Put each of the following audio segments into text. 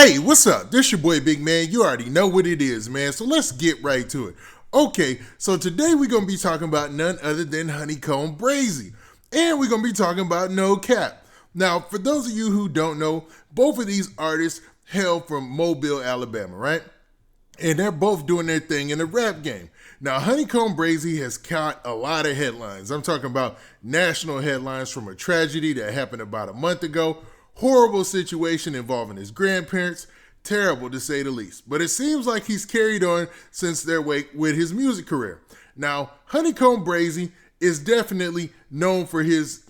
Hey, what's up? This your boy Big Man. You already know what it is, man. So let's get right to it. Okay, so today we're going to be talking about none other than HoneyKomb Brazy. And we're going to be talking about NoCap. Now, for those of you who don't know, both of these artists hail from Mobile, Alabama, right? And they're both doing their thing in the rap game. Now, HoneyKomb Brazy has caught a lot of headlines. I'm talking about national headlines from a tragedy that happened about a month ago. Horrible situation involving his grandparents. Terrible to say the least. But it seems like he's carried on since their wake with his music career. Now, HoneyKomb Brazy is definitely known for his,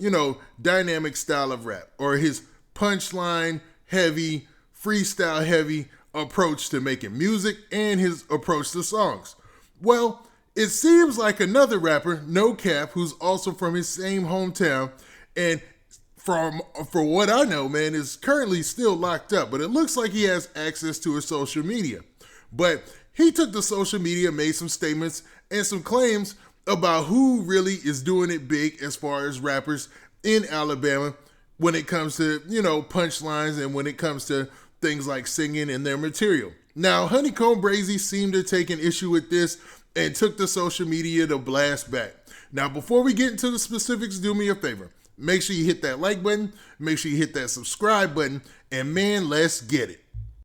dynamic style of rap, or his punchline heavy, freestyle heavy approach to making music and his approach to songs. Well, it seems like another rapper, NoCap, who's also from his same hometown, and for what I know, man, is currently still locked up, but it looks like he has access to his social media. But he took to social media, made some statements and some claims about who really is doing it big as far as rappers in Alabama when it comes to, punchlines and when it comes to things like singing and their material. Now, HoneyKomb Brazy seemed to take an issue with this and took to social media to blast back. Now, before we get into the specifics, do me a favor. Make sure you hit that like button, make sure you hit that subscribe button, and man, let's get it.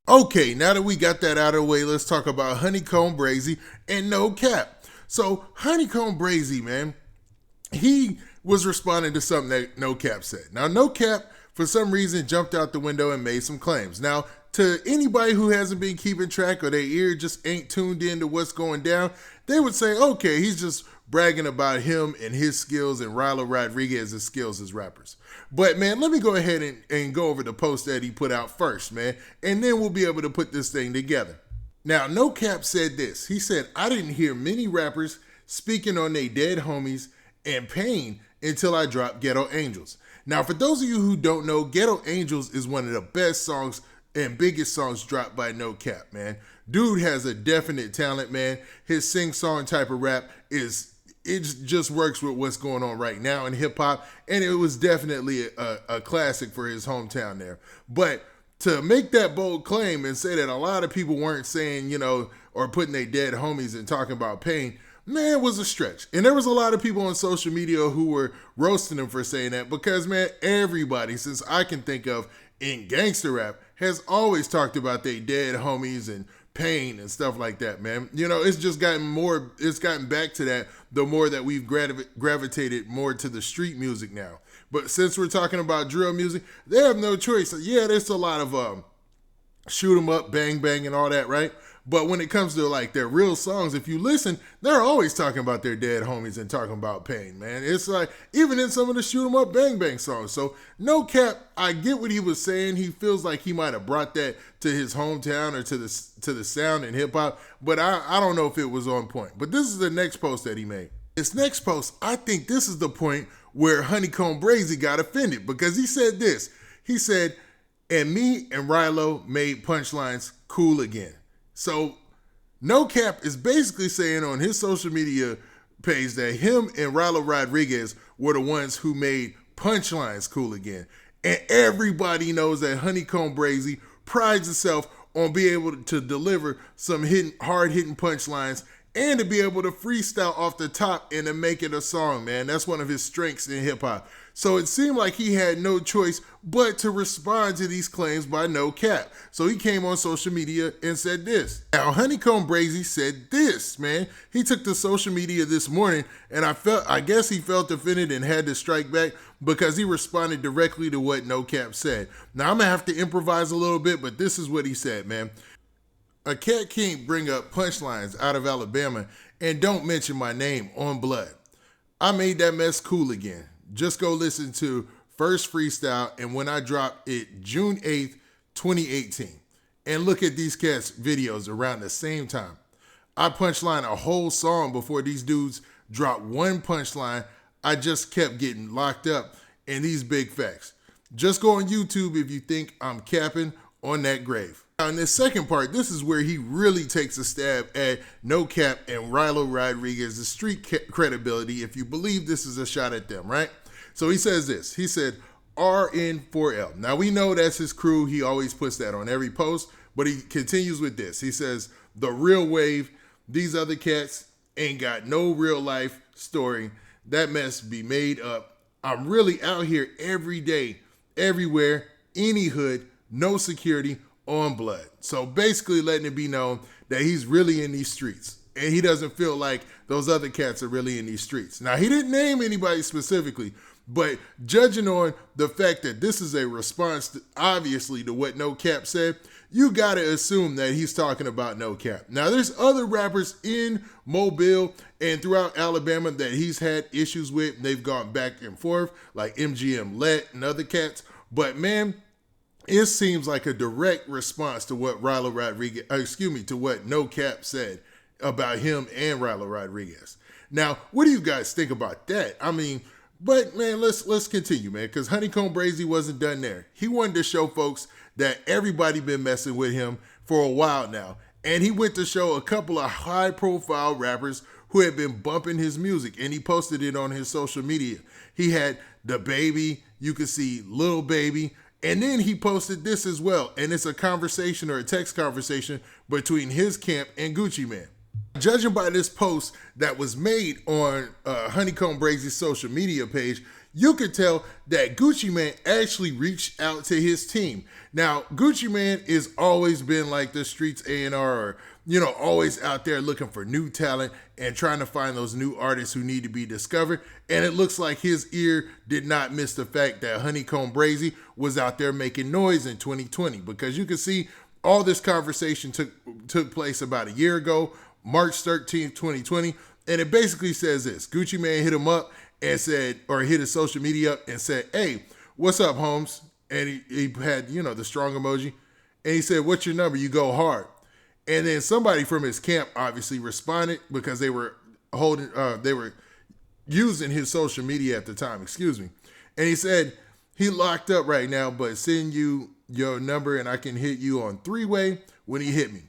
Okay, now that we got that out of the way, let's talk about HoneyKomb Brazy and NoCap. So, HoneyKomb Brazy, man, he was responding to something that NoCap said. Now, NoCap, for some reason, jumped out the window and made some claims. Now, to anybody who hasn't been keeping track or their ear just ain't tuned into what's going down, they would say, okay, he's just bragging about him and his skills and Rylo Rodriguez's skills as rappers. But, man, let me go ahead and go over the post that he put out first, man, and then we'll be able to put this thing together. Now, NoCap said this. He said, I didn't hear many rappers speaking on their dead homies and pain until I dropped Ghetto Angels. Now, for those of you who don't know, Ghetto Angels is one of the best songs and biggest songs dropped by NoCap, man. Dude has a definite talent, man. His sing-song type of rap it just works with what's going on right now in hip-hop, and it was definitely a classic for his hometown there. But to make that bold claim and say that a lot of people weren't saying, or putting their dead homies and talking about pain, man, it was a stretch. And there was a lot of people on social media who were roasting him for saying that because, man, everybody, since I can think of in gangster rap, has always talked about their dead homies and pain and stuff like that, man. It's just gotten back to that the more that we've gravitated more to the street music now. But since we're talking about drill music, they have no choice. Yeah, there's a lot of shoot 'em up, bang bang and all that, right? But when it comes to like their real songs, if you listen, they're always talking about their dead homies and talking about pain, man. It's like even in some of the shoot 'em up, bang bang songs. So NoCap, I get what he was saying. He feels like he might have brought that to his hometown or to the sound in hip hop, but I don't know if it was on point. But this is the next post that he made. This next post, I think this is the point where HoneyKomb Brazy got offended because he said this. He said, and me and Rylo made Punchlines cool again. So NoCap is basically saying on his social media page that him and Rylo Rodriguez were the ones who made Punchlines cool again. And everybody knows that HoneyKomb Brazy prides itself on being able to deliver some hard-hitting punchlines and to be able to freestyle off the top and to make it a song, man. That's one of his strengths in hip-hop. So it seemed like he had no choice but to respond to these claims by NoCap. So he came on social media and said this. Now, HoneyKomb Brazy said this, man. He took to social media this morning, and I guess he felt offended and had to strike back because he responded directly to what NoCap said. Now, I'm going to have to improvise a little bit, but this is what he said, man. A cat can't bring up punchlines out of Alabama and don't mention my name on blood. I made that mess cool again. Just go listen to First Freestyle and when I dropped it June 8th, 2018. And look at these cats' videos around the same time. I punchline a whole song before these dudes dropped one punchline. I just kept getting locked up in these big facts. Just go on YouTube if you think I'm capping on that grave. Now, in this second part, this is where he really takes a stab at NoCap and Rylo Rodriguez's street credibility if you believe this is a shot at them, right? So he says this. He said, RN4L. Now, we know that's his crew. He always puts that on every post. But he continues with this. He says, the real wave, these other cats ain't got no real life story. That mess be made up. I'm really out here every day, everywhere, any hood, no security, on blood. So basically letting it be known that he's really in these streets. And he doesn't feel like those other cats are really in these streets. Now, he didn't name anybody specifically, but judging on the fact that this is a response, obviously, to what NoCap said, you got to assume that he's talking about NoCap. Now, there's other rappers in Mobile and throughout Alabama that he's had issues with. They've gone back and forth, like MGM Let and other cats. But, man, it seems like a direct response to what to what NoCap said about him and Rylo Rodriguez. Now, what do you guys think about that? I mean, but man, let's continue, man, because HoneyKomb Brazy wasn't done there. He wanted to show folks that everybody been messing with him for a while now. And he went to show a couple of high-profile rappers who had been bumping his music, and he posted it on his social media. He had the Baby, you could see Lil Baby, and then he posted this as well. And it's a conversation or a text conversation between his camp and Gucci Mane. Judging by this post that was made on HoneyKomb Brazy's social media page, you could tell that Gucci Mane actually reached out to his team. Now, Gucci Mane has always been like the streets A&R, or, always out there looking for new talent and trying to find those new artists who need to be discovered. And it looks like his ear did not miss the fact that HoneyKomb Brazy was out there making noise in 2020, because you can see all this conversation took place about a year ago, March 13th, 2020, and it basically says this. Gucci Mane hit him up and said, or hit his social media up and said, hey, what's up, Holmes? And he had, the strong emoji. And he said, what's your number? You go hard. And then somebody from his camp obviously responded, because they were using his social media at the time, And he said, he locked up right now, but send you your number and I can hit you on three-way when he hit me.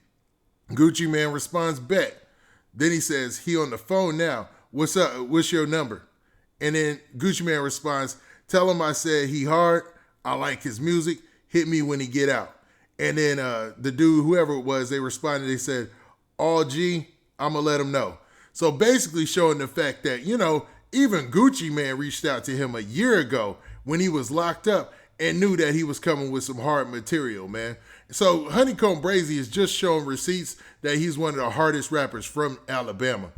Gucci Mane responds, bet. Then he says, he on the phone now. What's up? What's your number? And then Gucci Mane responds, tell him I said he hard. I like his music. Hit me when he get out. And then the dude, whoever it was, they responded. They said, all G, I'm going to let him know. So basically showing the fact that, even Gucci Mane reached out to him a year ago when he was locked up and knew that he was coming with some hard material, man. So HoneyKomb Brazy is just showing receipts that he's one of the hardest rappers from Alabama.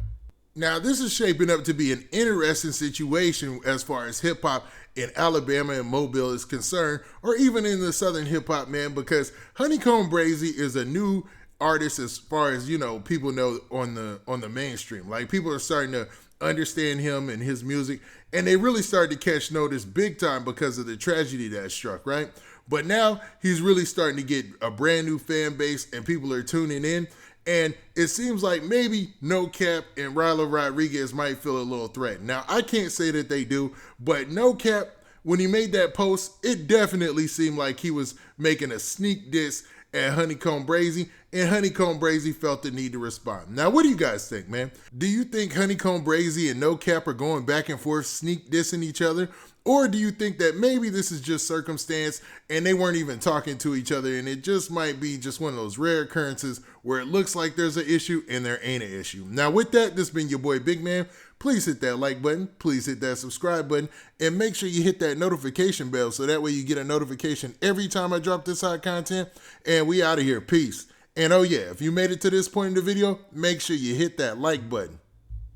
Now, this is shaping up to be an interesting situation as far as hip-hop in Alabama and Mobile is concerned, or even in the Southern hip-hop, man, because HoneyKomb Brazy is a new artist as far as, people know on the mainstream. Like, people are starting to understand him and his music, and they really started to catch notice big time because of the tragedy that struck, right? But now he's really starting to get a brand new fan base and people are tuning in. And it seems like maybe NoCap and Rylo Rodriguez might feel a little threatened. Now, I can't say that they do, but NoCap, when he made that post, it definitely seemed like he was making a sneak diss at HoneyKomb Brazy, and HoneyKomb Brazy felt the need to respond. Now, what do you guys think, man? Do you think HoneyKomb Brazy and NoCap are going back and forth, sneak dissing each other? Or do you think that maybe this is just circumstance and they weren't even talking to each other, and it just might be just one of those rare occurrences where it looks like there's an issue and there ain't an issue? Now, with that, this has been your boy Big Man. Please hit that like button. Please hit that subscribe button. And make sure you hit that notification bell so that way you get a notification every time I drop this hot content. And we out of here. Peace. And oh yeah, if you made it to this point in the video, make sure you hit that like button.